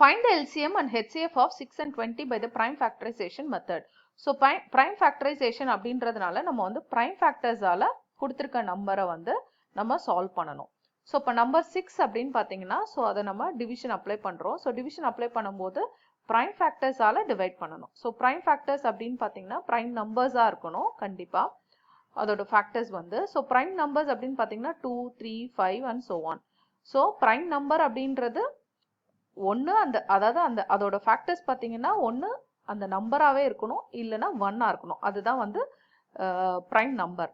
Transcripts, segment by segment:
Find the LCM and HCF of 6 and 20 by the prime factorization method. So prime factorization அப்படின்றதுனால நம்ம வந்து prime factors ஆல கொடுத்திருக்க நம்பரை வந்து நம்ம சால்வ் பண்ணணும். ஸோ இப்போ நம்பர் 6 அப்படின்னு பார்த்தீங்கன்னா ஸோ அதை நம்ம டிவிஷன் அப்ளை பண்ணுறோம். ஸோ டிவிஷன் அப்ளை பண்ணும்போது ப்ரைம் ஃபேக்டர்ஸால் டிவைட் பண்ணணும். ஸோ ப்ரைம் ஃபேக்டர்ஸ் அப்படின்னு பார்த்தீங்கன்னா ப்ரைம் நம்பர்ஸாக இருக்கணும் கண்டிப்பாக அதோட ஃபேக்டர்ஸ் வந்து. ஸோ ப்ரைம் நம்பர்ஸ் அப்படின்னு பார்த்தீங்கன்னா 2, 3, 5 and so on. So prime number அப்படின்றது ஒன்று அதாவது அதோட ஃபேக்டர்ஸ் பார்த்தீங்கன்னா ஒன்று அந்த நம்பராகவே இருக்கணும் இல்லைன்னா 1ஆக இருக்கணும். அதுதான் வந்து ப்ரைம் நம்பர்.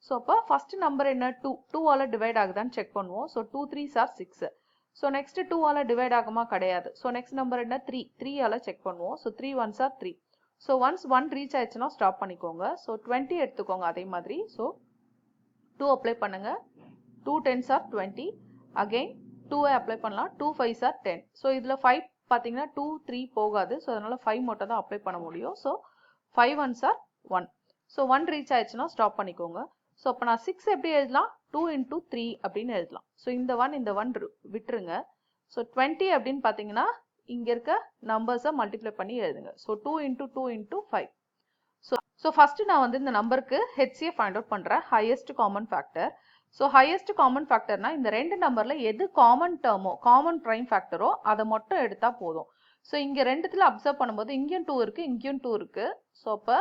ஸோ அப்போ ஃபர்ஸ்ட் நம்பர் என்ன 2ஆல் டிவைட் ஆகுதான்னு செக் பண்ணுவோம். So 2 3s are 6. So next 2ஆல் டிவைட் ஆகுமா கிடையாது. ஸோ நெக்ஸ்ட் நம்பர் என்ன 3ஆல் செக் பண்ணுவோம். So 3 1s are 3. So once 1 reach ஆயிடுச்சுன்னா ஸ்டாப் பண்ணிக்கோங்க. ஸோ 20 எடுத்துக்கோங்க அதே மாதிரி. ஸோ 2 அப்ளை பண்ணுங்க. 2 10s are 20. அகெயின் 2ஐ அப்ளை பண்ணலாம். 2 5s are 10. ஸோ இதில் 5 பார்த்தீங்கன்னா 2 3 போகாது. ஸோ அதனால 5 மட்டும் தான் அப்ளை பண்ண முடியும். So 5 1s are 1. So 1 reach ஆயிடுச்சுன்னா ஸ்டாப் பண்ணிக்கோங்க. ஸோ அப்போ நான் 6 எப்படி எழுதலாம் 2 into 3 அப்படின்னு எழுதலாம். ஸோ இந்த 1 விட்டுருங்க. ஸோ 20 அப்படின்னு பார்த்தீங்கன்னா இங்கே இருக்க நம்பர்ஸை மல்டிப்ளை பண்ணி எழுதுங்க. So 2 into 2 into 5. So first நான் வந்து இந்த நம்பருக்கு HCF ஃபைண்ட் அவுட் பண்ணுறேன். Highest common factor. So highest common ஃபேக்டர்னா இந்த ரெண்டு நம்பரில் எது காமன் டேர்மோ காமன் ப்ரைம் ஃபேக்டரோ அதை மட்டும் எடுத்தால் போதும். ஸோ இங்கே ரெண்டுத்தில் அப்சர்வ் பண்ணும்போது இங்கேயும் 2 இருக்குது இங்கேயும் 2 இருக்குது. ஸோ அப்போ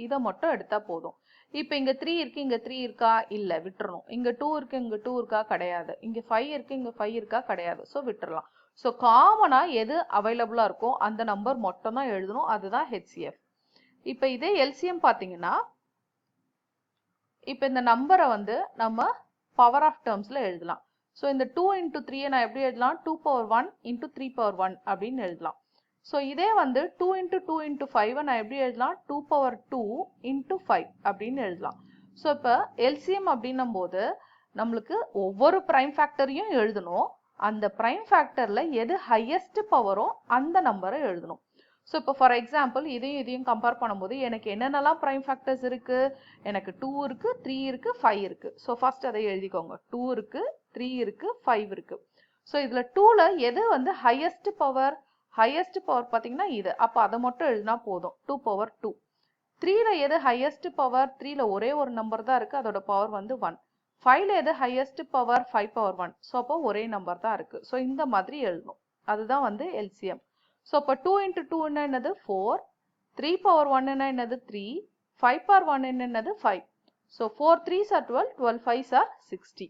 இதை மட்டும் எடுத்தால் போதும். இப்போ இங்கே 3 இருக்கு இங்கே 3 இருக்கா இல்லை விட்டுறணும். இங்கே 2 இருக்கு இங்கே 2 இருக்கா கிடையாது. இங்கே 5 இருக்கு இங்கே 5 இருக்கா கிடையாது. ஸோ விட்டுறலாம். ஸோ காமனாக எது அவைலபிளாக இருக்கோ அந்த நம்பர் மட்டும் தான் எழுதணும். அதுதான் HCF. இப்போ இதே LCM பார்த்தீங்கன்னா இப்போ இந்த நம்பரை வந்து நம்ம பவர் ஆஃப் டேர்ம்ஸில் எழுதலாம். ஸோ இந்த 2 into 3 நான் எப்படி எழுதலாம் 2 power 1 into 3 power 1 அப்படின்னு எழுதலாம். ஸோ இதே வந்து 2 into 2 into 5 நான் எப்படி எழுதலாம் 2 power 2 into 5 அப்படின்னு எழுதலாம். ஸோ இப்போ LCM அப்படின்னும் போது நம்மளுக்கு ஒவ்வொரு ப்ரைம் ஃபேக்டரையும் எழுதணும். அந்த ப்ரைம் ஃபேக்டரில் எது ஹையஸ்ட் பவரோ அந்த நம்பரை எழுதணும். ஸோ இப்போ ஃபார் எக்ஸாம்பிள் இதையும் கம்பேர் பண்ணும்போது எனக்கு என்னென்னலாம் ப்ரைம் ஃபேக்டர்ஸ் இருக்குது எனக்கு 2 இருக்குது 3 இருக்குது 5 இருக்குது. ஸோ ஃபர்ஸ்ட் அதை எழுதிக்கோங்க. 2 இருக்குது 3 இருக்குது 5 இருக்குது. ஸோ இதில் 2ல் எது வந்து ஹையஸ்ட் பவர் பார்த்தீங்கன்னா இது. அப்போ அதை மட்டும் எழுதினா போதும் 2 power 2. 3ல எது ஹையஸ்ட் பவர் 3ல ஒரே ஒரு நம்பர் தான் இருக்குது அதோட பவர் வந்து 1. 5ல எது ஹையஸ்ட் பவர் 5 power 1. ஸோ அப்போ ஒரே நம்பர் தான் இருக்குது. ஸோ இந்த மாதிரி எழுதணும். அதுதான் வந்து LCM. ஸோ அப்போ 2 into 2 என்னது 4, 3 power 1 என்னது 3, 5 power 1 என்னது 5. So 4 3s are 12, 12 5s are 60.